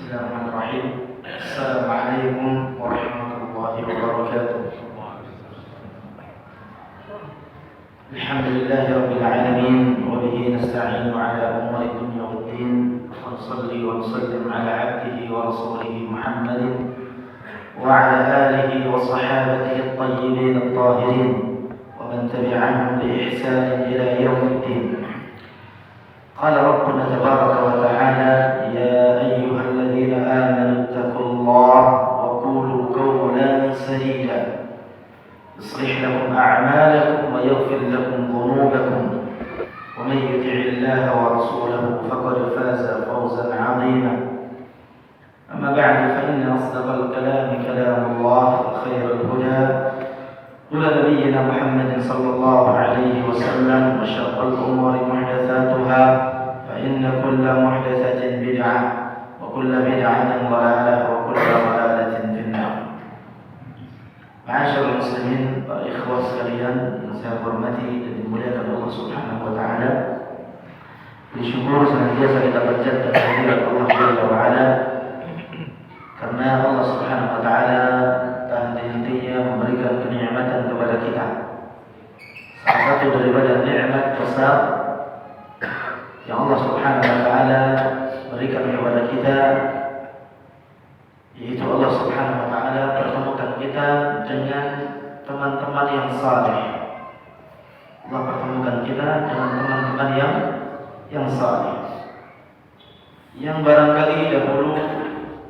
Bismillahirrahmanirrahim. Assalamualaikum warahmatullahi wabarakatuh. Alhamdulillahi rabbil alamin wa bihi nasta'inu ala umuri dunya waddin. Wa nusalli wa nusallim ala abdihi wa rasulihi Muhammadin wa ala alihi wa sahabatihi at-tayyibin at-tahirin wa man tabi'ahum bi ihsan ila yaumiddin. Qala rabbuna tabaraka wa ta'ala ya ayyuhalladzina amanu taqullaha wa qulu qawlan sadida yuslih lakum a'malakum wa yaghfir lakum dhunubakum wa man yuti'illaha wa rasulahu faqad faza fawzan 'azima. Amma ba'du fa inna asdaqal kalami kalamullah wa khairal huda huda nabiyyina Muhammadin sallallahu alaihi wasallam wa syarrul umuri muhdatsatuha fa inna kulla muhdatsatin bid'ah wa kulla bid'atin dhalalah wa kulla dhalalatin finnar. Ma'asyiral muslimin, para ikhwah sekalian yang saya hormati dan dimuliakan Allah Subhanahu wa taala. Bersyukur senantiasa kita panjatkan kehadirat Allah Jalla wa ala karena Allah Subhanahu wa taala tak henti-hentinya memberikan kenikmatan kepada kita. Salah satu daripada nikmat besar yang Allah Subhanahu wa taala berikan kepada kita yaitu Allah Subhanahu wa taala pertemukan kita dengan teman-teman yang saleh. Allah pertemukan kita dengan teman-teman yang saleh. Yang barangkali dahulu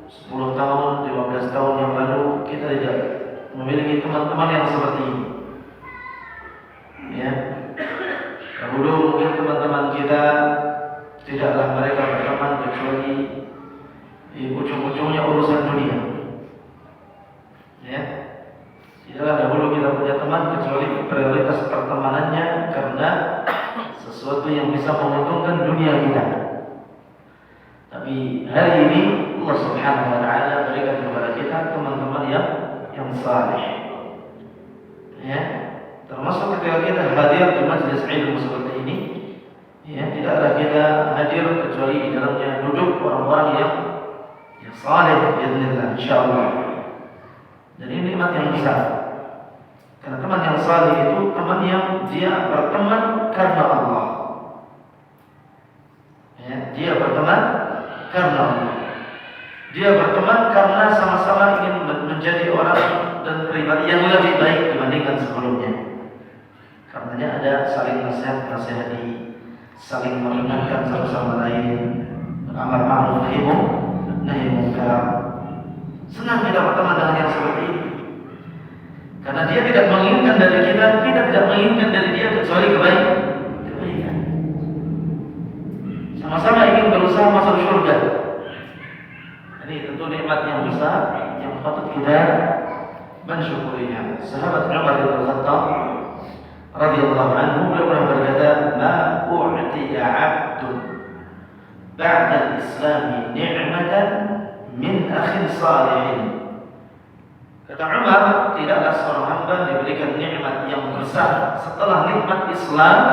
10 tahun, 15 tahun yang lalu kita tidak memiliki teman-teman yang seperti ini. Ya. Dahulu mungkin teman-teman kita tidaklah mereka berteman kecuali di ujung-ujungnya urusan dunia. Ya. Tidaklah dahulu kita punya teman kecuali prioritas pertemanannya karena sesuatu yang bisa menguntungkan dunia kita. Tapi hari ini Allah Subhanahu wa taala berikan kepada kita teman-teman yang saleh. Ya. Termasuk ketika kita hadir di majelis ilmu seperti ini, ya, tidaklah kita hadir kecuali di dalamnya duduk orang-orang yang saleh biidznillah insyaallah. Dan ini nikmat yang besar. Karena teman yang saleh itu teman yang dia berteman karena Allah. Ya, dia berteman karena Allah. Dia berteman karena sama-sama ingin menjadi orang dan pribadi yang lebih baik dibandingkan sebelumnya. Karenanya ada saling nasihati, saling mengingatkan satu sama lain, beramal ma'ruf nahi munkar. Senang kita berteman dengan yang seperti ini. Karena dia tidak menginginkan dari kita tidak menginginkan dari dia kecuali kebaikan. Sama-sama ingin berusaha masuk surga. Ini tentu nikmat yang besar yang patut kita mensyukurinya. Sahabat Umar bin Khattab radhiyallahu anhu beliau berkata, "Ma u'tiya 'abdun ba'da al-islam ni'matan min akhin salihin." Kata Umar, tidaklah seorang hamba diberikan nikmat yang besar setelah nikmat Islam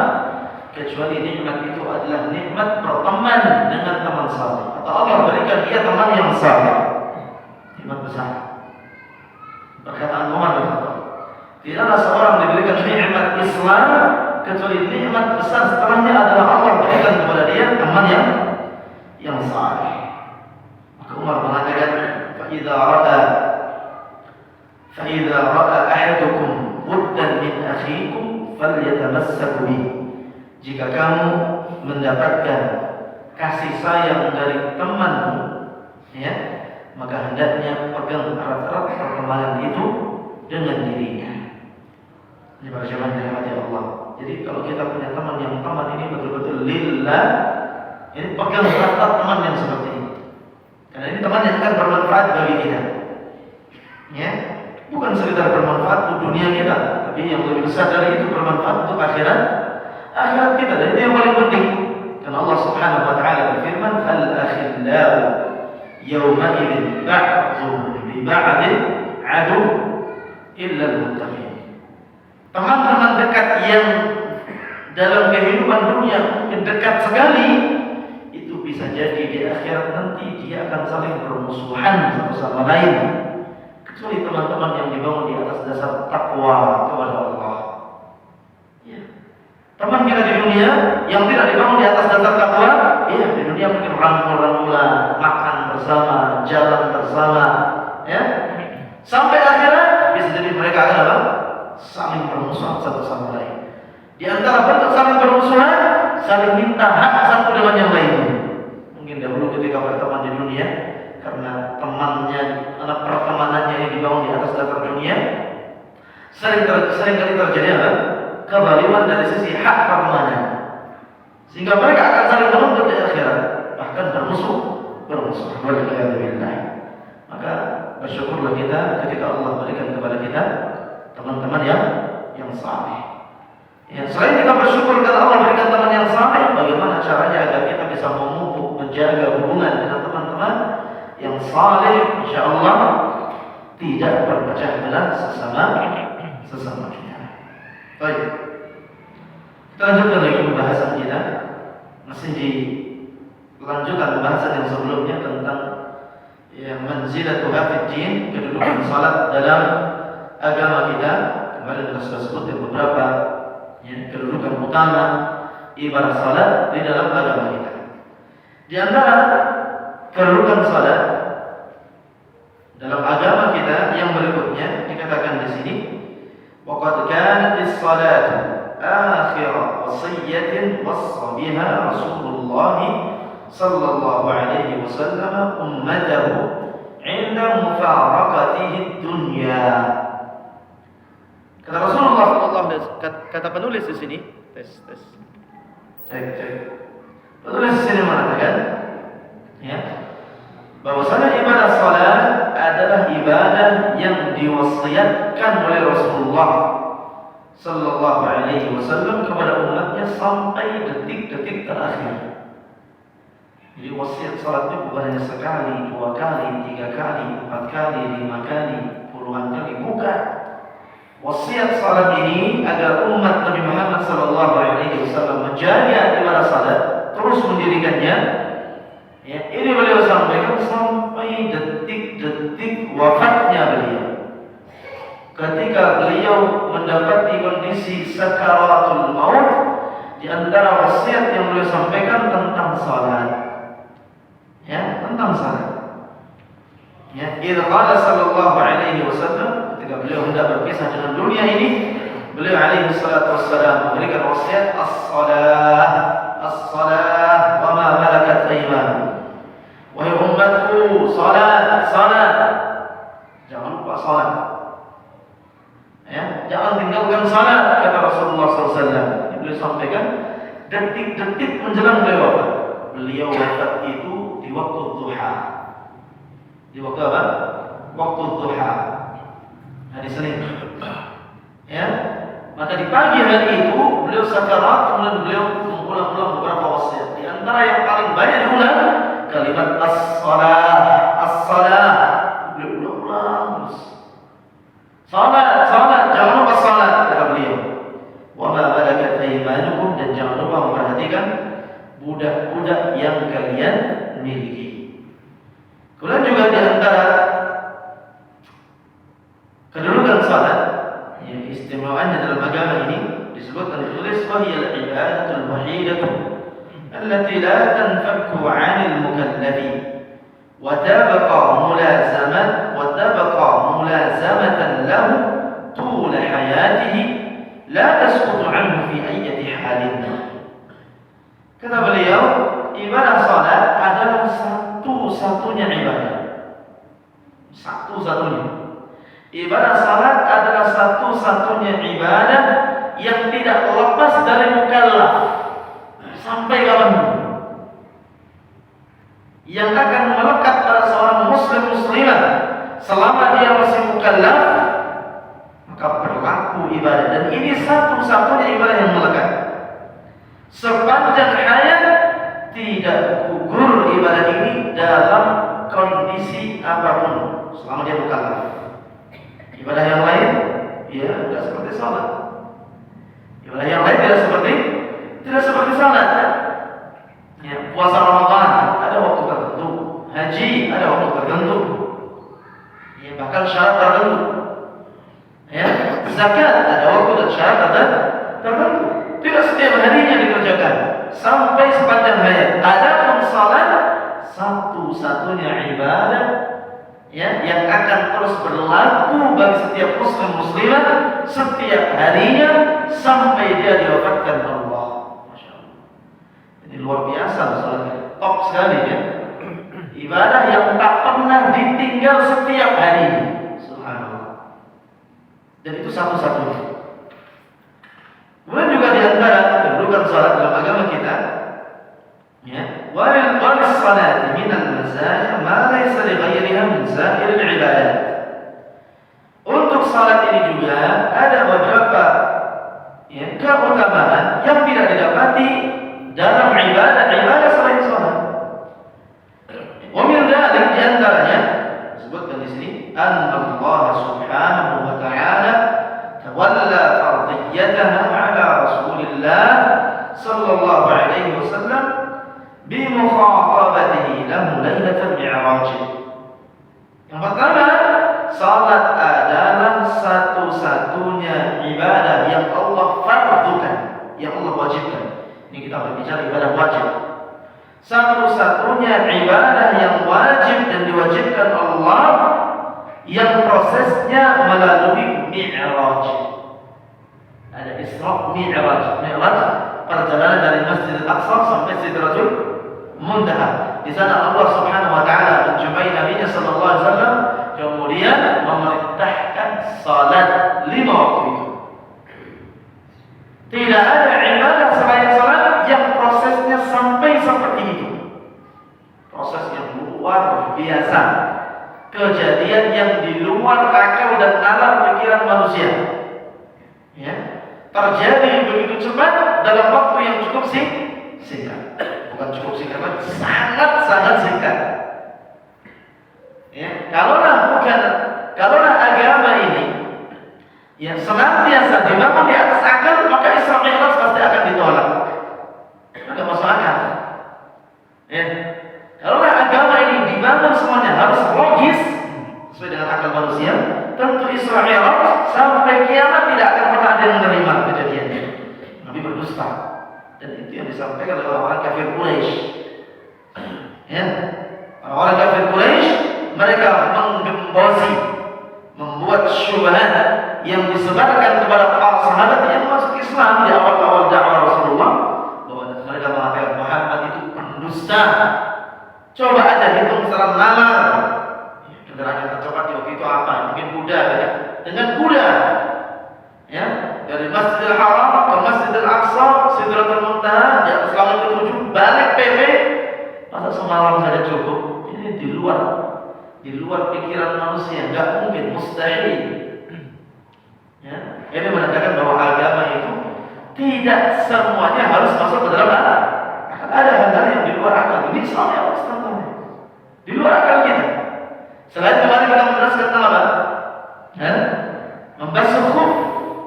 kecuali nikmat itu adalah nikmat berteman dengan teman saleh. Atau Allah berikan dia teman yang saleh. Nikmat besar. Perkataan Umar bin Khattab, tidaklah seorang diberikan nikmat Islam kecuali nikmat besar setelahnya adalah Allah berikan kepada dia teman yang saleh. Maka Umar mengatakan, fa idza ra'a ahadukum buddan min akhikum falyatamassak bihi. Jika kamu mendapatkan kasih sayang dari temanmu, ya, maka hendaknya pegang erat-erat pertemanan itu dengan dirinya. Ini para jemaah yang dirahmati Allah. Jadi kalau kita punya teman yang teman ini betul-betul lillah, ini pegang erat-erat teman yang seperti ini. Karena ini teman yang akan bermanfaat bagi kita. Ya, bukan sekedar bermanfaat untuk dunia kita, tapi yang lebih besar dari itu bermanfaat untuk akhirat kita. Dan itu yang paling penting. Karena Allah Subhanahu wa taala berfirman, "Al-akhillau yawma idzin ba'dhum li ba'din 'adu illa al-muttaqin." Teman-teman dekat yang dalam kehidupan dunia mungkin dekat sekali, itu bisa jadi di akhirat nanti dia akan saling bermusuhan satu sama lain, kecuali teman-teman yang dibangun di atas dasar takwa kepada Allah. Ya. Teman kita di dunia yang tidak dibangun di atas dasar takwa, ya di dunia mungkin rangkul-rangkulan, makan bersama, jalan bersama, ya. Sampai akhirat bisa jadi mereka akan apa? Saling bermusuhan satu sama lain. Di antara bentuk saling bermusuhan, saling minta hak satu dengan yang lainnya. Mungkin dahulu ketika berteman di dunia, karena temannya, anak pertemanannya ini dibangun di atas dasar dunia, sering kali terjadi apa? Kezaliman dari sisi hak pertemanan, sehingga mereka akan saling menuntut di akhirat, bahkan bermusuh. Walhamdulillah. Maka bersyukurlah kita ketika Allah berikan kepada kita teman-teman yang saleh. Ya, selain kita bersyukur karena Allah berikan teman yang saleh, bagaimana caranya agar kita bisa memupuk, menjaga hubungan dengan teman-teman yang saleh, insyaallah tidak berpecah belah sesamanya. Baik. Kita lanjutkan lagi pembahasan kita. Masih di lanjutan pembahasan yang sebelumnya tentang manzilatuha fid din, kedudukan salat dalam agama kita. Kemarin kita sudah sebutkan beberapa kedudukan utama ibadah salat di dalam agama kita. Di antara kedudukan salat dalam agama kita yang berikutnya dikatakan di sini, waqad kanat as-salatu akhir wasiyyatin wassa biha Rasulullah sallallahu alaihi wasallam ummatahu 'inda mufaraqatihi dunya. Kata Rasulullah sallallahu alaihi wasallam, kata penulis di sini, cek. Penulis di sini mengatakan, ya, bahwasanya ibadah salat adalah ibadah yang diwasiatkan oleh Rasulullah sallallahu alaihi wasallam kepada umatnya sampai detik-detik terakhir. Jadi wasiat salatnya bukan hanya sekali, 2 kali, 3 kali, 4 kali, 5 kali, puluhan kali, bukan. Wasiat salat ini agar umat Nabi Muhammad sallallahu alaihi wasallam menjaga ibadah salat, terus mendirikannya. Ya, ini beliau sampaikan sampai detik-detik wafatnya beliau. Ketika beliau mendapati kondisi sakaratul maut, di antara wasiat yang beliau sampaikan tentang salat. Ya, tentang salat. Ya, idza qala sallallahu alaihi wasallam, ketika beliau hendak berpisah dengan dunia ini, beliau alaihi salatu wassalam memberikan wasiat as-salah wa ma malakat aymanukum. Wahai umatku, salat. Jangan lupa salat. Ya, jangan tinggalkan salat, kata Rasulullah SAW. Beliau sampaikan detik-detik menjelang beliau wafat. Beliau wafat itu di waktu duha. Di waktu apa? Waktu duha. Hari Senin. Ya, maka di pagi hari itu beliau sakarat, kemudian beliau mengulang-ulang beberapa wasiat. Di antara yang paling banyak diulang kalimat as-salah. Beliau ulang-ulang terus. Salat, jangan lupa salat, kata beliau. Wa ma malakat aymanukum, dan jangan lupa memperhatikan budak-budak yang kalian miliki. Kemudian juga di antara kedudukan salat, yang istimewaannya dalam agama ini disebutkan ditulis wahiyal ibadatul wahidatu allati la tanfakku 'anil mukallafi wa tabqa mulazamatan lahu tul hayatihi la tasqutu 'anhu fi ayyati halin. Kata beliau, ibadah salat adalah satu-satunya ibadah. Satu-satunya. Ibadah salat adalah satu-satunya ibadah yang tidak lepas dari mukallaf sampai kapanpun. Yang akan melekat pada seorang muslimah selama dia masih mukallaf, maka berlaku ibadah, dan ini satu-satunya ibadah yang melekat. Sepanjang hayat tidak gugur ibadah ini dalam kondisi apapun selama dia mukallaf. Ibadah yang lain, ya tidak seperti salat. Ibadah yang lain tidak seperti salat. Ya, puasa Ramadan ada waktu tertentu, Haji ada waktu tertentu, ya, bahkan syarat tertentu. Ya, zakat ada waktu dan syarat tertentu. Tidak setiap harinya dikerjakan sampai sepanjang hayat. Adapun salat satu-satunya ibadah, ya, yang akan terus berlaku bagi setiap muslimah setiap harinya sampai dia diwafatkan Allah. Masya Allah. Ini luar biasa salatnya, top sekali ya. Ibadah yang tak pernah ditinggal setiap hari. Subhanallah. Dan itu satu-satunya. Kemudian juga di antara kedudukan salat dalam agama kita, ya, walil salati minal mazaya ma laysa li ghairiha min sa'iril ibadat. Untuk salat ini juga ada beberapa, ya, keutamaan yang tidak didapati dalam ibadah selain salat. Wa min dzalik di antaranya disebutkan di sini anna Allah Subhanahu wa ta'ala tawalla fardiyataha ala Rasulillah sallallahu alaihi wasallam bi mukhatabatihi lahu lailatul mi'raj. Yang pertama, salat adalah satu-satunya ibadah yang Allah fardukan, yang Allah wajibkan. Ini kita berbicara ibadah wajib. Satu-satunya ibadah yang wajib dan diwajibkan Allah yang prosesnya melalui mi'raj. Ada Isra, Mi'raj. Mi'raj perjalanan dari Masjidil Aqsa sampai Sidratul Muntaha. Di sana Allah Subhanahu wa taala menjumpai Nabi sallallahu alaihi wasallam, kemudian memerintahkan salat 5 waktu itu. Tidak ada ibadah selain salat yang prosesnya sampai seperti itu. Proses yang luar biasa. Kejadian yang di luar akal dan nalar pikiran manusia. Ya, terjadi begitu cepat dalam waktu yang cukup singkat. Bukan cukup singkat, sangat singkat. Ya, kalaulah agama ini, ya, senantiasa dibangun di atas akal, maka Isra Mi'raj pasti akan ditolak. Tidak masuk akal. Ya, kalaulah agama ini dibangun semuanya harus logis sesuai dengan akal manusia, tentu Isra Mi'raj sampai kiamat tidak akan pernah ada yang menerima kejadiannya. Nabi berdusta, dan itu yang disampaikan oleh orang kafir Quraisy. Ya, orang kafir Quraisy mereka menggembosi, membuat syubhat yang disebarkan kepada para sahabat yang masuk Islam di awal-awal dakwah Rasulullah, bahwa mereka mengatakan Muhammad itu pendusta. Coba aja hitung secara nalar. Kendaraan yang tercepat di waktu itu apa? Mungkin kuda, ya. Dengan kuda, ya, dari Masjidil Haram ke Masjidil Aqsa, Sidratul Muntaha, di atas langit ketujuh, balik PP, masa semalam saja cukup. Ini di luar pikiran manusia, nggak mungkin, mustahil. Ya, ini menandakan bahwa agama itu tidak semuanya harus masuk ke dalam akal. Ada hal-hal yang di luar akal. Ini soalnya harus contohnya di luar akal kita. Selain kemarin kita menjelaskan tentang apa? Membasuh khuf.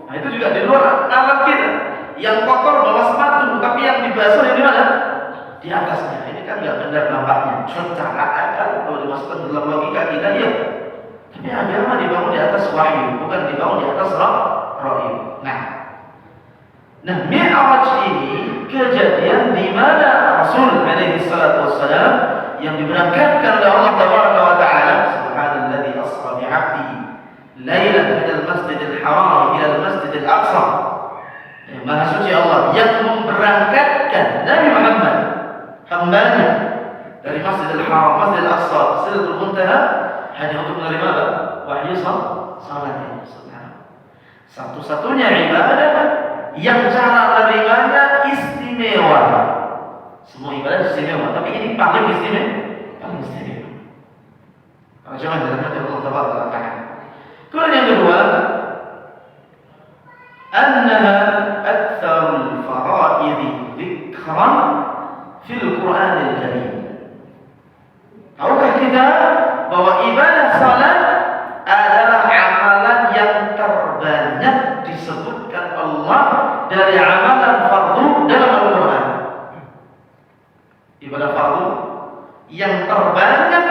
Nah, itu juga di luar akal kita. Yang kotor bawa sepatu, tapi yang dibasuh yang di mana? Di atasnya. Ini kan nggak benar nampaknya. Secara akal kalau dimasukkan dalam logika kita, ya. Tapi agama dibangun di atas wahyu, bukan dibangun di atas ra'yu. Nah, Mi'raj ini kejadian di mana Rasul alaihi salatu wassalam yang diberangkatkan oleh Allah Tabaraka wa Ta'ala, subhanalladzi asra bi 'abdihi lailan minal masjidil haram ila al-masjidil aqsa. Maha suci Allah yang memberangkatkan Nabi Muhammad hambanya dari Masjidil Haram, Masjidil Aqsa, Sidratul Muntaha hanya untuk menerima wahyu salat. Satu-satunya ibadah yang cara menerimanya istimewa. Semua ibadah istimewa, tapi ini paling istimewa. Kalau jangan dalam hati Allah Taala. Kemudian yang kedua, annaha aktsarul fara'id dzikran fil Qur'anil Karim. Tahukah kita bahwa ibadah salat adalah amalan yang terbanyak disebutkan Allah dari amalan fardu dalam Al-Quran. Ibadah fardu yang terbanyak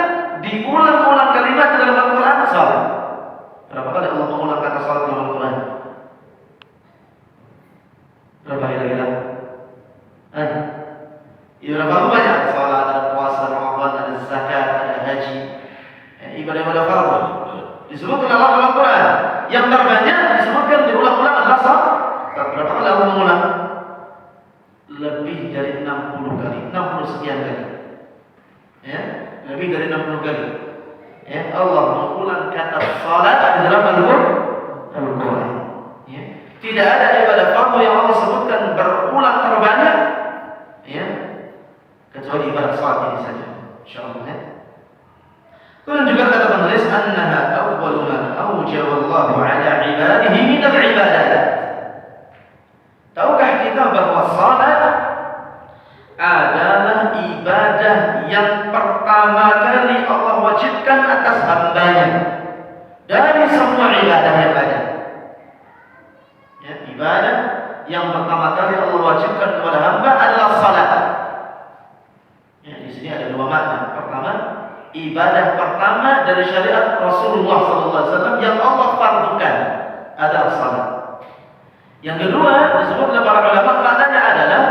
haji, ibadah-ibadah fardu. Disebutkan Allah dalam Quran. Yang terbanyak disebutkan diulang-ulang adalah salat. Berapa kali Allah mengulang? Lebih dari 60 kali, 60 sekian kali. Ya, lebih dari 60 kali. Ya, Allah mengulang kata salat di dalam Al-Quran. Ya. Tidak ada ibadah fardu yang Allah sebutkan berulang terbanyak, ya, kecuali ibadah salat ini saja. Insyaallah. Ya. Kemudian juga kata penulis annaha awwalu ma awjaba Allah 'ala 'ibadihi min al-ibadat. Tahukah kita bahwa salat adalah ibadah yang pertama kali Allah wajibkan atas hamba-Nya dari semua ibadah yang ada. Ya, ibadah yang pertama kali Allah wajibkan kepada hamba adalah salat. Ya, di sini ada dua makna. Pertama, ibadah pertama dari syariat Rasulullah SAW yang Allah fardukan adalah salat. Yang kedua, disebut oleh para ulama, maknanya adalah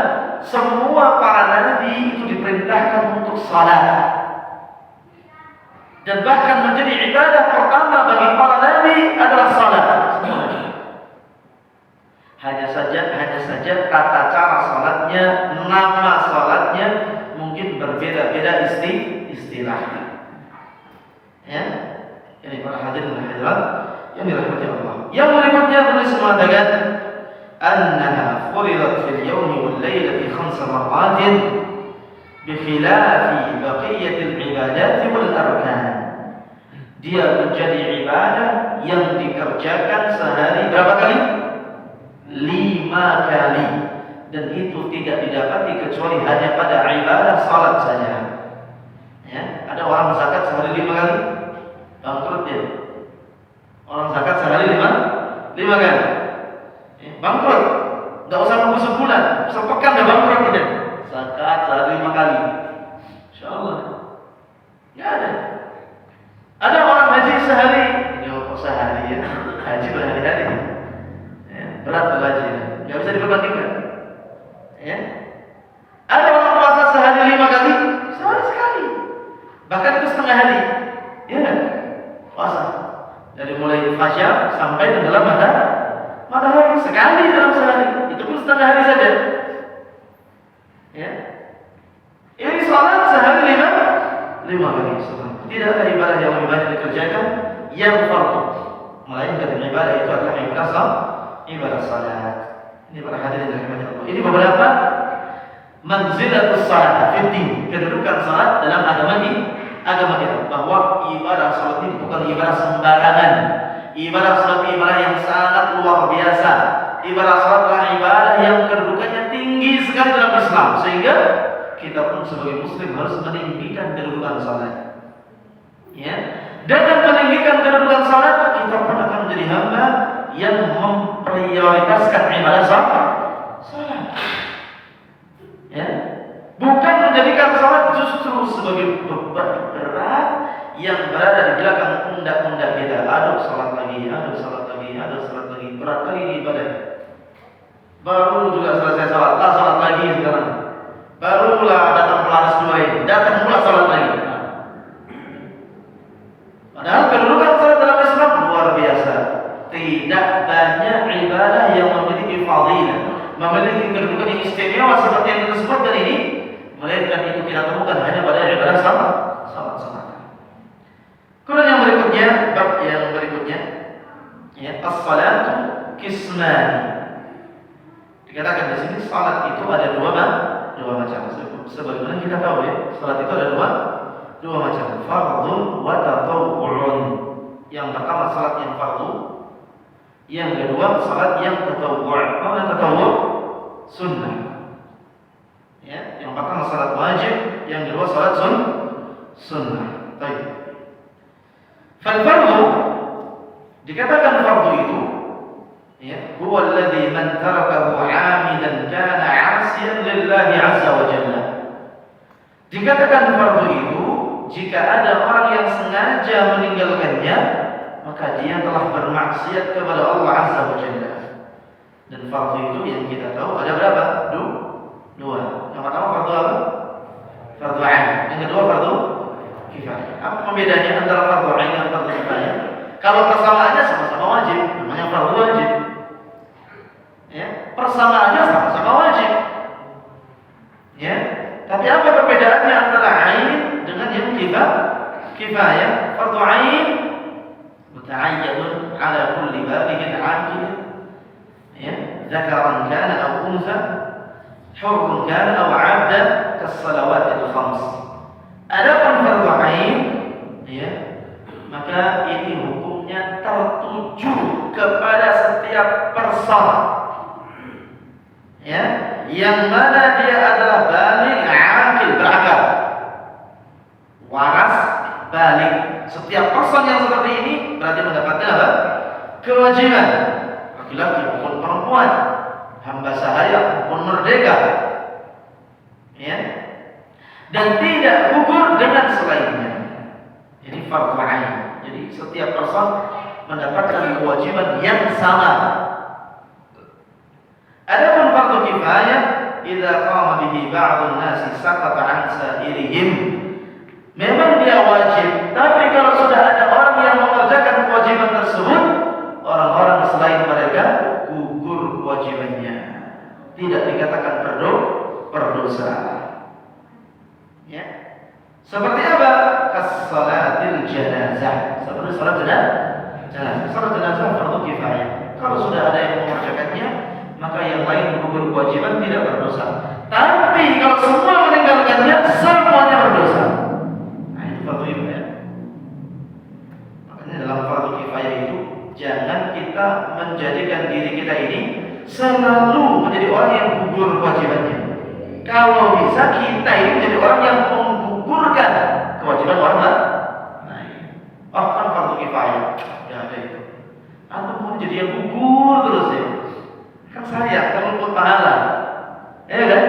semua para nabi itu diperintahkan untuk salat. Dan bahkan menjadi ibadah pertama bagi para nabi adalah salat. Hanya saja tata cara salatnya, nama salatnya mungkin berbeda-beda istilahnya. Ya, ini para hadirin dan hadirat yang dirahmati Allah. Yang berikutnya penulis mengatakan أنها فرضت في اليوم والليلة 5 مرات بخلاف بقية العبادات والأركان. Dia menjadi ibadah yang dikerjakan sehari berapa kali? 5 kali. Dan itu tidak didapati kecuali hanya pada ibadah salat saja. Ya, ada orang zakat sehari 5 kali, bangkrut dia. Orang zakat sehari 5 kali. Bangkrut, nggak usah nunggu sebulan, sepekan dah bangkrut tidak. Zakat sehari 5 kali, insyaallah. Nggak ada. Ada orang haji sehari, sehari ya, haji berhari-hari. Ya, berat haji, nggak bisa diperbandingkan. Ya. Ada orang puasa sehari 5 kali, sehari sekali, bahkan itu setengah hari. Ya, puasa dari mulai fajar sampai tenggelam matahari sekali dalam sehari, itu pun setengah hari saja. Ya, ini salat sehari 5 kali. Tidak ada ibadah yang lebih banyak dikerjakan yang fardu, melainkan ibadah itu adalah ibadah salat. Ini para hadirin yang dirahmati Allah. Ini beberapa manzilatus salat fi din, kedudukan salat dalam agama kita. Bahwa ibadah salat ini bukan ibadah sembarangan. Ibadah salat ibadah yang sangat luar biasa. Ibadah salat adalah ibadah yang kedudukannya tinggi sekali dalam Islam, sehingga kita pun sebagai muslim harus meninggikan kedudukan salat. Ya, dengan meninggikan kedudukan salat, kita pun akan menjadi hamba yang memprioritaskan ibadah salat. Ya, bukan menjadikan salat justru sebagai beban berat yang berada di belakang pundak-pundak kita. Aduh salat lagi, berat kali ini ibadah. Baru juga selesai salat, salat lagi sekarang. Barulah datang pelaris 2 ini, datang pula salat lagi. Padahal kedudukan salat dalam Islam luar biasa. Tidak banyak ibadah yang memiliki fadilah, memiliki kedudukan yang istimewa seperti yang disebutkan ini, melainkan itu kita temukan hanya pada ibadah salat. Kemudian yang berikutnya, bab yang berikutnya, ya, as-salatu qismani. Dikatakan di sini salat itu ada dua macam. Sebagaimana kita tahu ya, salat itu ada dua macam, fardhu wa tatawwu'un. Yang pertama salat yang fardhu, yang kedua salat yang tatawwu'. Apa tatawwu'? Sunnah. Ya, yang pertama salat wajib, yang kedua salat sunnah. Baik. Fal-fardhu dikatakan fardhu itu, ya, huwa alladhi man tarakahu 'amidan kana 'asiyan lillahi 'azza wa jalla. Dikatakan fardhu itu jika ada orang yang sengaja meninggalkannya, maka dia telah bermaksiat kepada Allah 'azza wa jalla. Dan fardhu itu yang kita tahu ada berapa? Dua. Yang pertama fardhu apa? Fardhu 'ain. Yang kedua fardhu kifayah. Apa pembedanya antara fardu ain dan fardu kifayah? Kalau persamaannya sama-sama wajib, namanya fardu wajib. Ya, persamaannya sama-sama wajib. Ya, tapi apa perbedaannya antara ain dengan yang kifayah? Fardu ain muta'ayyadun ala kulli balighin 'aqil. Ya, dzakaran kana aw untha, hurrun kana aw 'abda kas-salawatil khams. Adapun fardu ain, ya, maka ini hukumnya tertuju kepada setiap person, ya, yang mana dia adalah baligh aqil, berakal, waras, baligh. Setiap person yang seperti ini berarti mendapatkan apa? Kewajiban, laki-laki maupun perempuan, hamba sahaya maupun merdeka, ya, dan tidak gugur dengan selainnya. Jadi fardu ain. Jadi setiap person mendapatkan kewajiban yang sama. Adapun fardu kifayah, idza qama bihi ba'dun nasi saqata 'an sa'irihim. Memang dia wajib, tapi kalau sudah ada orang yang mengerjakan kewajiban tersebut, orang-orang selain mereka gugur kewajibannya. Tidak dikatakan berdosa. Ya. Seperti apa? Kas-salatil janazah. Seperti salat jenazah. Salat jenazah fardu kifayah. Kalau sudah ada yang mengerjakannya, maka yang lain gugur kewajiban, tidak berdosa. Tapi kalau semua meninggalkannya, semuanya berdosa. Nah, itu fardu kifayah. Makanya dalam fardu kifayah itu jangan kita menjadikan diri kita ini selalu menjadi orang yang gugur kewajibannya. Kalau bisa kita ini menjadi orang yang menggugurkan kewajiban orang lain. Oh, kan fardu kifayah, ya ada itu. Antum mau jadi yang gugur terus ya? Kan sayang, kan luput pahala. Ya kan?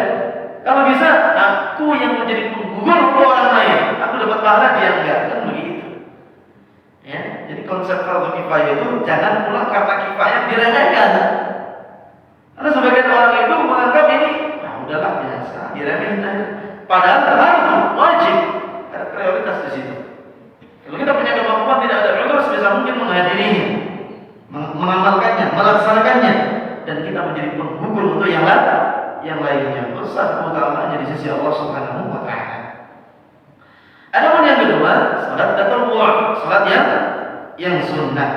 Kalau bisa, aku yang menjadi penggugur orang lain, aku dapat pahala, dia enggak, kan begitu. Ya, jadi konsep fardu kifayah itu jangan pula karena kifayah diremehkan. Karena sebagian orang itu menganggap ini, udahlah biasa, diremehin aja. Padahal fardu wajib, ada prioritas di situ. Kalau kita punya kemampuan, tidak ada udhur, sebisa mungkin menghadirinya, mengamalkannya, melaksanakannya, dan kita menjadi penggugur untuk yang lainnya. Besar keutamaannya di sisi Allah Subhanahu wa taala. Adapun yang kedua, salat tatawwu', salat yang sunnah.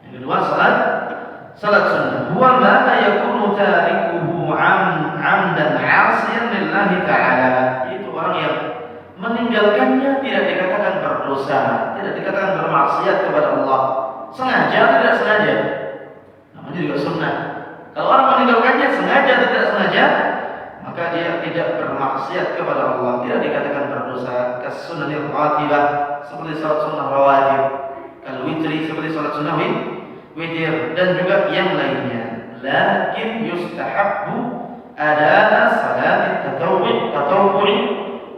Yang kedua, salat sunnah. Huwa ma la yakunu tarikuhu 'amdan 'asiyan lillahi ta'ala. Itu orang yang meninggalkannya tidak dikatakan berdosa, tidak dikatakan bermaksiat kepada Allah. Sengaja atau tidak sengaja, namanya juga sunnah. Kalau orang meninggalkannya sengaja atau tidak sengaja, maka dia tidak bermaksiat kepada Allah, tidak dikatakan berdosa. Kas-sunnahil ratibah, seperti salat sunnah rawatib, kal witri, seperti salat sunnah witir, dan juga yang lainnya. Lakin yustahabbu adana salat tatawwu'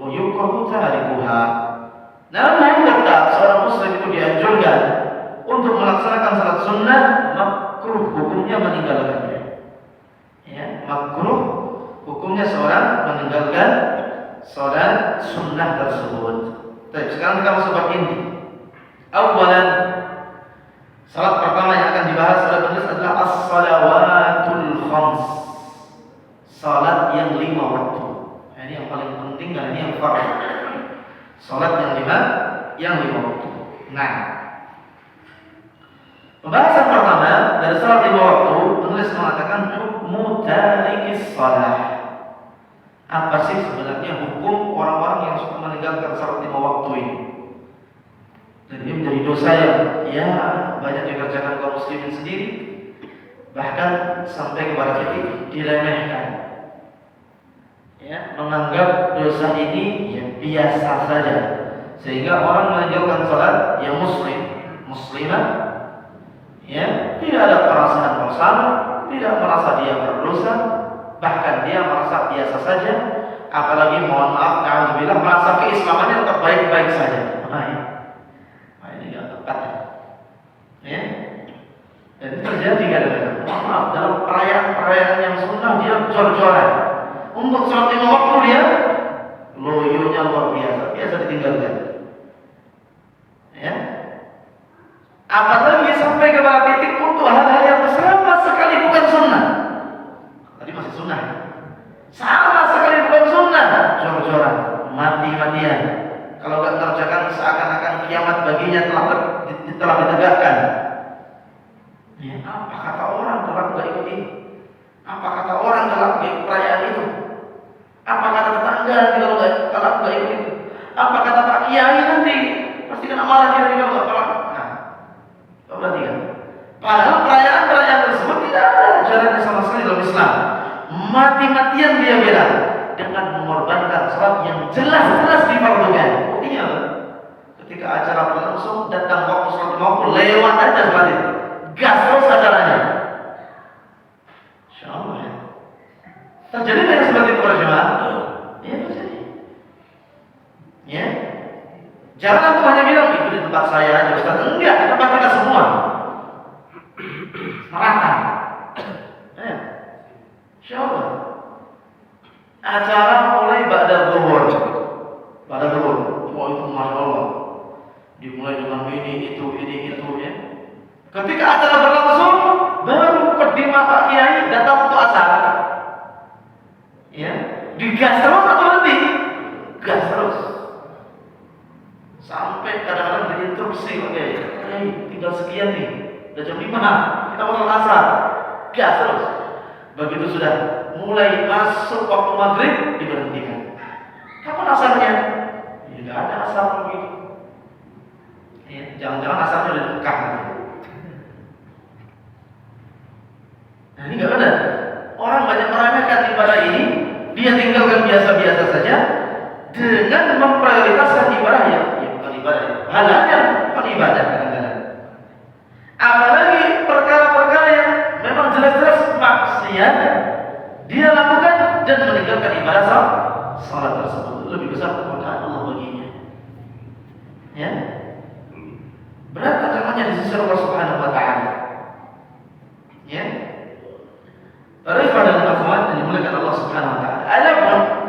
wa yukrahu tarikuha. Namun tetap seorang muslim itu dianjurkan untuk melaksanakan salat sunnah, makruh hukumnya meninggalkannya. Ya, makruh hukumnya seorang meninggalkan salat sunnah tersebut. Baik, sekarang kita masuk bab inti. Awalan, salat pertama yang akan dibahas oleh penulis adalah as-salawatul khams. Salat yang 5 waktu. Ini yang paling penting dan ini yang fardu. Salat yang 5 waktu. Nah, pembahasan pertama dari salat 5 waktu, penulis mengatakan hukmu tarikis shalah. Apa sih sebenarnya hukum orang-orang yang suka meninggalkan salat 5 waktu ini? Dan ini menjadi dosa yang banyak dikerjakan kaum muslimin sendiri, bahkan sampai kepada titik diremehkan. Ya, menganggap dosa ini ya biasa saja, sehingga orang meninggalkan salat yang muslimah, ya, tidak ada perasaan bersama, tidak merasa dia berdosa, bahkan dia merasa biasa saja, apalagi mohon maaf, alhamdulillah, merasa keislamannya tetap baik-baik saja. Ini nggak tepat, ya. Dan itu terjadi kadang-kadang. Mohon maaf, dalam perayaan yang sunnah dia jor-joran. Untuk sholat 5 waktu dia loyonya luar biasa ditinggalkan. Apalagi sampai kepada titik untuk hal-hal yang sama sekali bukan sunnah. Tadi masih sunnah, sama sekali bukan sunnah, jor-joran, mati-matian. Kalau nggak kerjakan seakan-akan kiamat baginya telah ditegakkan. Ya, apa kata orang kalau nggak ikut ini? Apa kata orang kalau nggak ikut perayaan itu? Apa kata tetangga nanti kalau nggak ikut itu? Apa kata Pak Kiai nanti? Pasti kena marah dia kalau nggak pernah. Nah, berarti kan? Padahal perayaan-perayaan tersebut tidak ada ajarannya sama sekali dalam Islam. Mati-matian dia bela dengan mengorbankan salat yang jelas-jelas difardukan. Buktinya ketika acara berlangsung datang waktu salat maupun lewat aja salat itu. Gas terus acaranya. Insyaallah ya. Terjadi yang seperti itu para jemaah? Ya terjadi. Ya. Jangan tuh hanya bilang itu di tempat saya aja Ustaz. Enggak, di tempat kita semua. Merata. Ya. Insyaallah. Acara mulai ba'da zuhur. Ba'da zuhur. Oh itu Masya Allah. Dimulai dengan ini itu ya. Ketika acara berlangsung, baru mukadimah Pak Kiai datang untuk asar. Ya, digas terus atau nanti? Gas terus. Sampai kadang-kadang diinstruksi Pak Kiai, tinggal sekian nih, udah jam 5, kita bakal asar. Gas terus. Begitu sudah mulai masuk waktu maghrib, diberhentikan. Kapan asarnya? Tidak ada asar begitu. Ya, jangan-jangan asarnya udah dekat. Nah, ini nggak benar. Orang banyak meremehkan ibadah ini, dia tinggalkan biasa-biasa saja dengan memprioritaskan ibadah yang bukan ibadah, halnya bukan ibadah kadang-kadang. Apalagi perkara-perkara yang memang jelas-jelas maksiat dia lakukan dan meninggalkan ibadah salat tersebut lebih besar kemuliaan Allah baginya. Ya, berat ancamannya di sisi Allah Subhanahu Wa Taala. Ya. Arif pada akhwat yang dimuliakan Allah Subhanahu wa taala. Adapun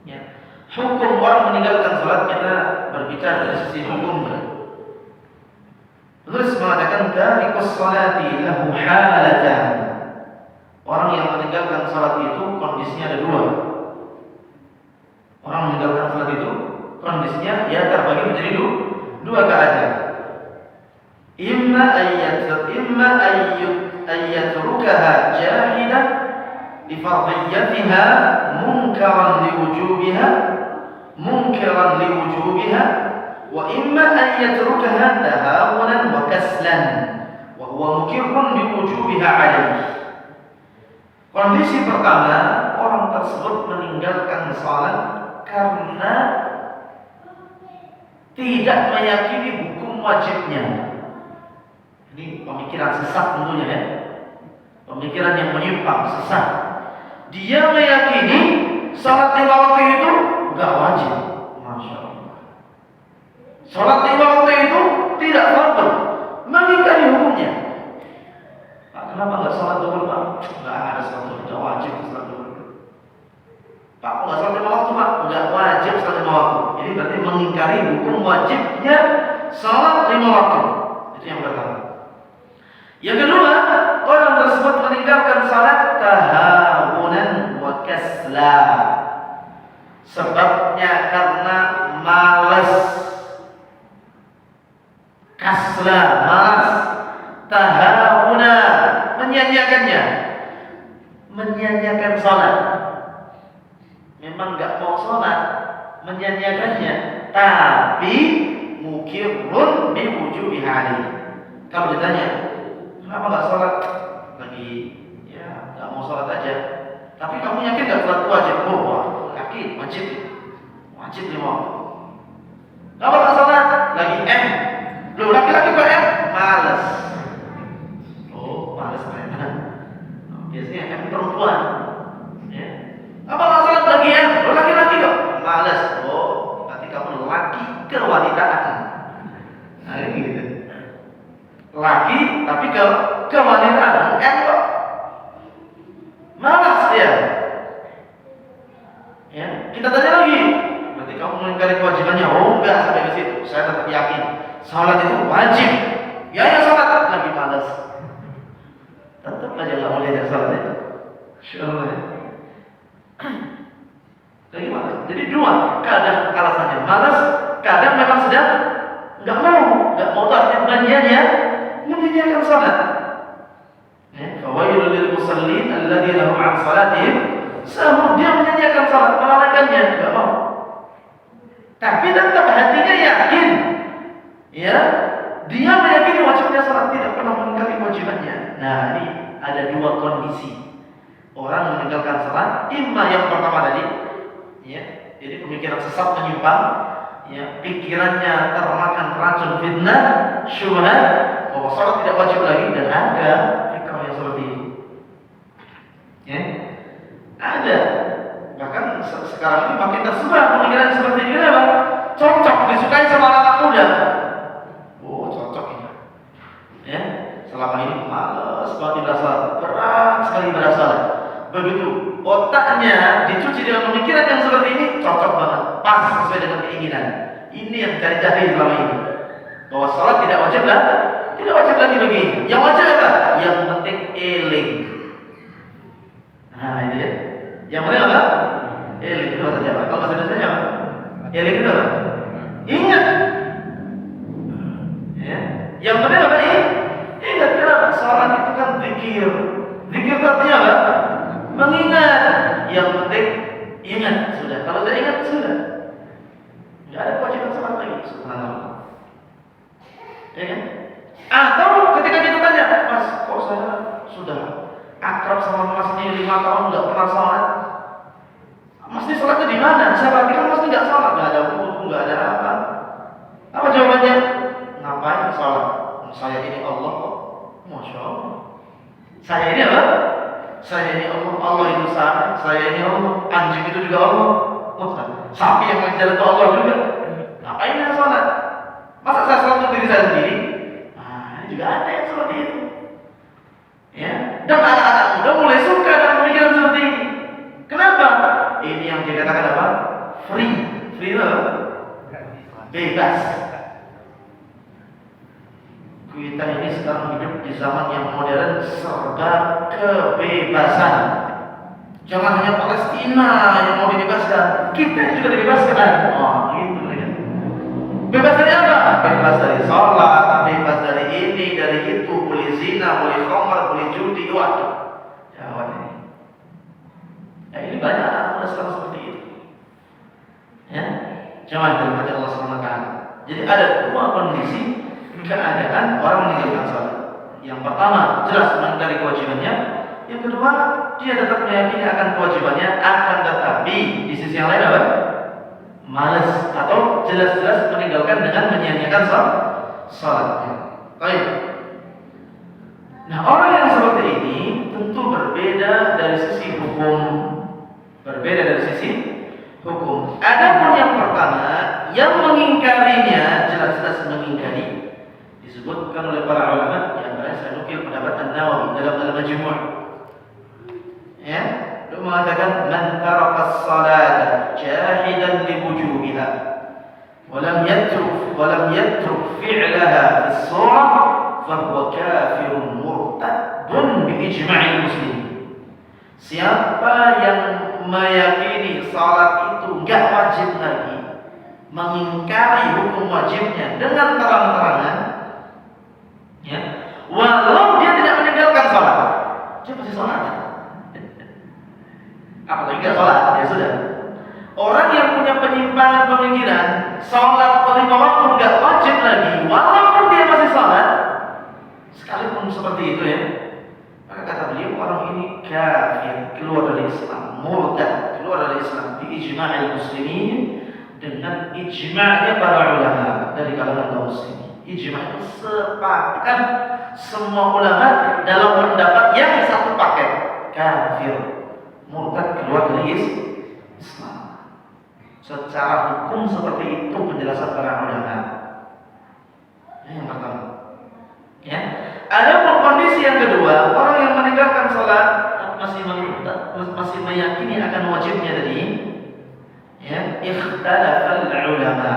ya, hukum orang meninggalkan salat kita berbicara dari sisi hukumnya. Terus mengatakan tarikus salati lahu halatan. Orang yang meninggalkan salat itu kondisinya ada dua. Orang meninggalkan salat itu kondisinya ya terbagi menjadi dua keadaan. Imma ayyatrukaha jahidan li fardhiyyatiha munkaran li wujubiha wa imma ayyatrukaha tahawunan wa kaslan wa huwa mukirrun bi wujubiha alayhi. Kondisi pertama, orang tersebut meninggalkan salat karena tidak meyakini hukum wajibnya. Ini pemikiran sesat tentunya ya. Pemikiran yang menyimpang, sesat. Dia meyakini salat 5 waktu itu enggak wajib. Masya Allah. Salat 5 waktu itu tidak fardu, mengingkari hukumnya. Pak, kenapa enggak salat zuhur, Pak? Enggak ada salat zuhur, enggak wajib salat zuhur. Pak, enggak salat 5 waktu, Pak? Enggak wajib salat 5 waktu. Ini berarti mengingkari hukum wajibnya salat 5 waktu. Itu yang pertama. Yang kedua, orang tersebut meninggalkan salat tahawunan wa kasla. Sebabnya karena malas. Kasla, malas. Tahawuna, menyanyiakannya. Menyanyiakan salat. Memang enggak mau salat, menyanyiakannya, tapi mukirrun bi wujubi hari. Kalau ditanya, kenapa nggak sholat? Lagi ya nggak mau sholat aja. Tapi kamu yakin nggak sholat wajib? Oh, yakin wajib 5 waktu. Kenapa nggak sholat? Lagi Loh, laki-laki kok malas. Oh, malas ternyata. Biasanya perempuan. Ya. Apa nggak sholat lagi Loh, laki-laki kok malas. Oh, berarti kamu laki kewanitaan. Nah, ini gitu. Laki tapi kewanitaan kok malas dia. Ya, kita tanya lagi. Berarti kamu mengingkari kewajibannya? Oh enggak, sampai ke situ. Saya tetap yakin salat itu wajib. Ya salat lagi malas. Tetap aja nggak mau diajak salat ya. Insyaallah ya. Lagi malas. Jadi dua, kadang alasannya malas, kadang memang sedang nggak mau artinya belanjanya menyanyiakan salat. Ya, fawailul lil musallin alladzina hum 'an salatihim sahun. Dia menyanyiakan salat, melalaikannya, nggak mau. Tapi tetap hatinya yakin. Ya, dia meyakini wajibnya salat, tidak pernah mengingkari kewajibannya. Nah, ini ada dua kondisi orang meninggalkan salat. Imma yang pertama tadi, ya, jadi pemikiran sesat menyimpang, ya, pikirannya termakan racun fitnah, syubhat, bahwa salat tidak wajib lagi. Dan ada fikih yang seperti ini, ya, ada. Bahkan sekarang ini makin tersebar pemikiran seperti ini. Kenapa? Cocok, disukai sama anak muda. Oh, cocok ini. Ya, selama ini malas banget berasa, berat sekali berasa. Begitu otaknya dicuci dengan pemikiran yang seperti ini, cocok banget, pas sesuai dengan keinginan. Ini yang cari-cari selama ini. Bahwa salat tidak wajib lagi bagi. Yang wajib apa? Yang penting eling. Nah, ini ya. Yang penting apa? Eling itu bahasa Jawa. Kalau bahasa Indonesia apa? Eling itu apa? Ingat. Ya. Yang penting apa? Ingat. Kenapa? Salat itu kan zikir. Zikir itu artinya apa? Mengingat. Yang penting ingat. Sudah. Kalau sudah ingat, sudah. Tidak ada kewajiban salat lagi. Subhanallah. Ya kan? Atau ketika kita tanya, Mas, kok saya sudah akrab sama Mas ini 5 tahun nggak pernah salat? Mas ini salatnya di mana? Saya perhatikan Mas ini nggak salat, nggak ada wudu, nggak ada apa. Apa jawabannya? Ngapain salat? Saya ini Allah kok. Masya Allah. Saya ini apa? Saya ini Allah. Allah itu saya ini Allah. Anjing itu juga Allah. Sapi yang menjalan itu Allah juga. Ngapain saya salat? Masa saya salat untuk diri saya sendiri? Nah, ini juga ada yang seperti itu. Ya, dan anak-anak muda mulai suka dengan pemikiran seperti ini. Kenapa? Ini yang dikatakan apa? Free itu apa? Bebas. Kita ini sekarang hidup di zaman yang modern, serba kebebasan. Jangan hanya Palestina yang mau dibebaskan, kita juga dibebaskan. Oh, gitu ya. Bebas dari apa? Bebas dari sholat, bebas dari ini, dari itu, boleh zina, boleh khamr, boleh judi, waduh. Jawab ini. Ya, ini banyak anak sekarang seperti itu. Ya, jangan terima Allah Subhanahu wa taala. Jadi ada dua kondisi keadaan orang meninggalkan salat. Yang pertama, jelas mengingkari kewajibannya. Yang kedua, dia tetap meyakini akan kewajibannya, akan tetapi di sisi yang lain apa? Malas atau jelas-jelas meninggalkan dengan menyia-nyiakan salatnya. Baik. Nah, orang yang seperti ini tentu berbeda dari sisi hukum. Adapun yang pertama, yang mengingkarinya jelas-jelas mengingkari, disebutkan oleh para ulama, di antaranya saya nukil pendapat An-Nawawi dalam Al-Majmu'. Ya, dia mengatakan man taraka as-salata jahidan li wujubiha wa lam yatruk fi'laha fi as-surah fa huwa kafirun murtadun bi ijma'il muslimin. Siapa yang meyakini salat itu enggak wajib lagi, mengingkari hukum wajibnya dengan terang-terangan, ya, walau dia tidak meninggalkan salat, dia pasti salat. Apalagi nggak sholat, ya sudah. Orang yang punya penyimpangan pemikiran, sholat 5 waktu nggak wajib lagi, walaupun dia masih sholat, sekalipun seperti itu ya, maka kata beliau orang ini kafir, keluar dari Islam, murtad, keluar dari Islam, di ijma'il muslimin, dengan ijma'nya para ulama dari kalangan kaum muslimin. Ijma' itu sepakat semua ulama dalam pendapat yang satu paket, kafir, murtad, keluar dari Islam. Secara hukum seperti itu penjelasan para ulama. Yang pertama. Ya. Ada kondisi yang kedua, orang yang meninggalkan salat masih meyakini akan wajibnya tadi. Ya, ikhtalafal ulama.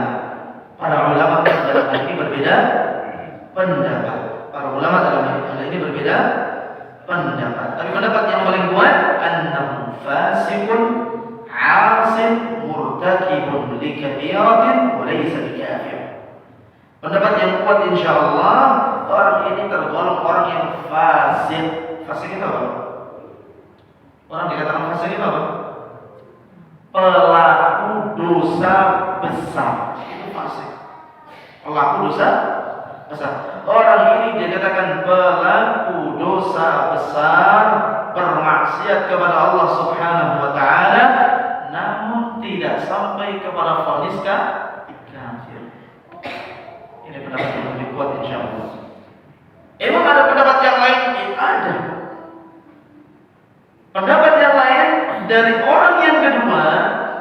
Para ulama dalam hal ini berbeda pendapat. Para ulama dalam hal ini berbeda pendapat. Tapi pendapat yang paling kuat, annahu fasiqun 'asin murtakibun li kabiratin wa laysa bikafir. Pendapat yang kuat insyaallah, orang ini tergolong orang yang fasik. Fasik itu apa? Orang dikatakan fasik itu apa? Pelaku dosa besar. Itu fasik. Pelaku dosa besar. Orang ini dikatakan pelaku dosa besar, bermaksiat kepada Allah Subhanahu wa taala, namun tidak sampai kepada vonis kafir. Ini pendapat yang lebih kuat insyaallah. Emang ada pendapat yang lain? Ada. Pendapat yang lain dari orang yang kedua,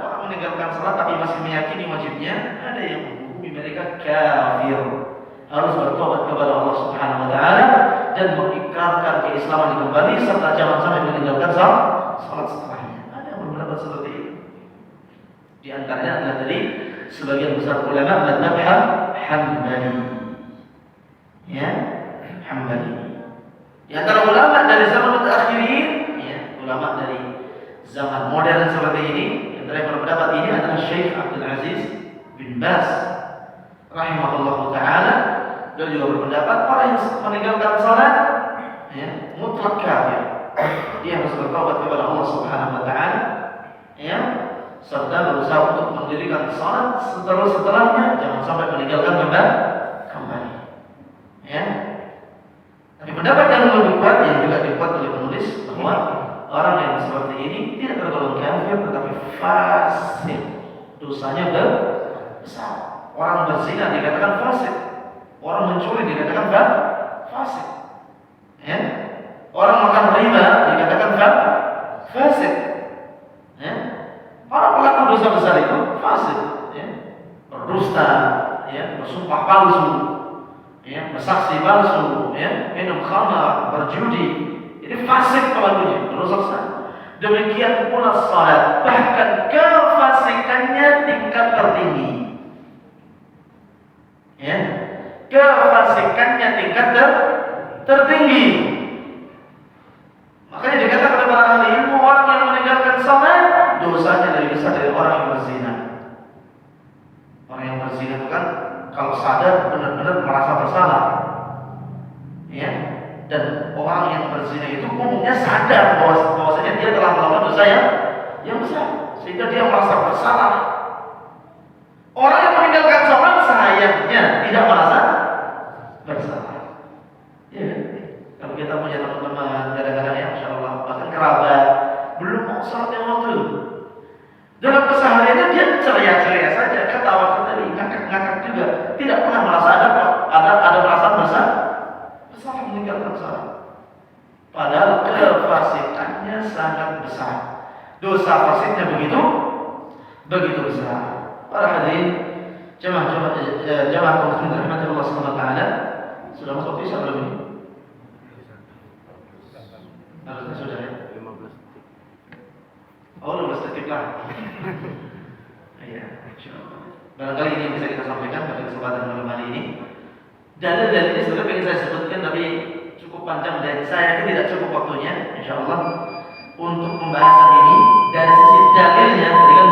orang meninggalkan salat tapi masih meyakini wajibnya, ada yang menghukumi mereka kafir. Harus bertobat kepada Allah Subhanahu wa taala dan mengikrarkan keislaman kembali serta jangan sampai meninggalkan salat setelahnya. Ada yang berpendapat seperti itu. Di antaranya adalah dari sebagian besar ulama mazhab Hambali. Ya, Hambali. Di antara ulama dari zaman mutaakhirin, ya, ulama dari zaman modern seperti ini, yang berpendapat ini adalah Syekh Abdul Aziz bin Baz rahimahullahu taala. Dia juga berpendapat orang yang meninggalkan salat, ya, mutlak kafir. Dia harus bertaubat kepada Allah Subhanahu wa taala, ya, serta berusaha untuk mendirikan salat setelahnya jangan sampai meninggalkan kembali. Ya. Tapi pendapat yang lebih kuat yang juga dibuat oleh penulis bahwa orang yang seperti ini tidak tergolong kafir tetapi fasik. Dosanya besar. Orang berzina dikatakan fasik. Orang mencuri dikatakan fasik. Ya. Orang makan riba dikatakan fasik. Ya. Para pelaku dosa besar itu fasik, ya. Berdusta, ya, bersumpah palsu, ya, bersaksi palsu, ya, minum khamar, berjudi. Ini fasik pelakunya, dosa besar. Demikian pula salat, bahkan kefasikannya tingkat tertinggi. Ya. Kefasikannya tingkat tertinggi. Makanya dikatakan oleh para ahli ilmu, orang yang meninggalkan salat dosanya lebih besar dari orang yang berzina. Orang yang berzina itu kan kalau sadar benar-benar merasa bersalah, ya. Dan orang yang berzina itu umumnya sadar bahwasanya dia telah melakukan dosa yang besar, sehingga dia merasa bersalah. Orang yang meninggalkan salat sayangnya tidak merasa bersalah. Ya, kalau kita punya teman-teman kadang-kadang ya, Masya Allah, bahkan kerabat belum mau salat yang waktu itu. Dalam kesehariannya dia ceria-ceria saja, ketawa tadi, ngakak-ngakak juga, tidak pernah merasa ada perasaan bersalah meninggalkan salat. Padahal kefasikannya sangat besar, dosa fasiknya begitu besar. Para hadirin, jamaah kaum muslimin rahimahullah Allah Subhanahu wa taala, sudah masuk isya belum ini? Harusnya sudah ya. 15 detik. Oh, 15 detik lah. Iya, insyaallah. Barangkali ini yang bisa kita sampaikan pada kesempatan malam hari ini. Dalil-dalilnya sebenarnya ingin saya sebutkan tapi cukup panjang dan saya yakin tidak cukup waktunya, insyaallah, untuk pembahasan ini. Dari sisi dalilnya, tadi kan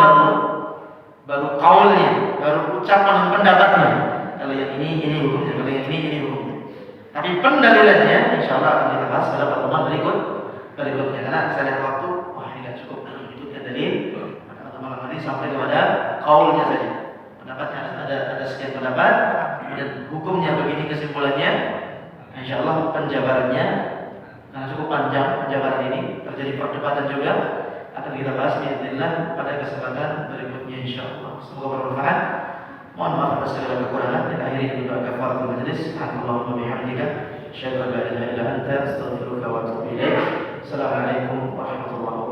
baru kaulnya, baru ucapan dan pendapatnya. Kalau yang ini hukumnya, kalau yang ini hukumnya. Tapi pendalilannya, insyaallah akan kita bahas pada pertemuan berikutnya. Karena saya lihat waktu, wah ini tidak cukup dalam menyebutkan dalil. Maka malam hari sampai kepada kaulnya saja. Pendapatnya ada sekian pendapat dan hukumnya begini kesimpulannya. Insyaallah penjabarannya karena cukup panjang penjabaran ini, terjadi perdebatan juga, akan kita bahas bismillah pada kesempatan berikutnya insyaallah. Semoga bermanfaat. Mohon maaf atas segala kekurangan. Kita akhiri dengan doa kafaratul majelis. Subhanallahumma bihamdika, asyhadu an la ilaha illa anta, astaghfiruka wa atubu ilaik. Assalamualaikum warahmatullahi wabarakatuh.